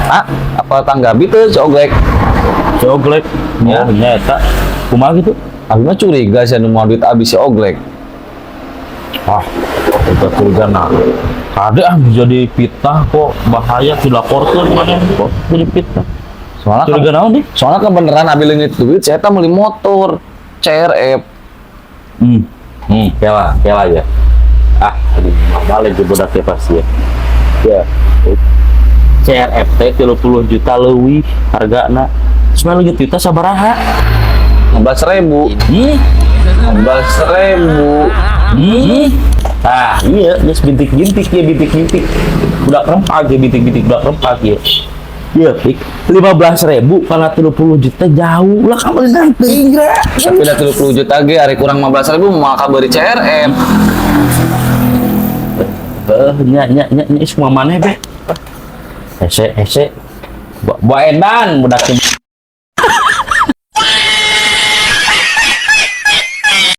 Ah, apa tanggapi tuh coglek? Coglek. Ya. Oh, nyata. Kumaha gitu? Abi mah curiga sih anu mau duit abis si oglek. Ah, kita curiga nah. Ada jadi fitnah kok bahaya dilaporkan mana kok jadi fitnah. Soalnya Curiga naon nih? soalnya kebenaran abi leungit duit, saya teh beli motor CRF. Kela ya. Ah, aduh, balik ke budak ya pasti ya. Ya. CRFT 30 juta leuwih hargana. Cuma lagi kita sabaraha? 15.000. 15.000. Ah, iya, geus bintik-bintik ya, bintik-bintik. Budak rempak ya, bintik-bintik budak rempak ya. Iya, Pik. 15.000 kana 30 juta jauh lah kamu nanti. Tapi udah 30 juta ge, hari kurang 15.000 maka beri CRF. Nya semua maneh be. Ese. Bawa edan budak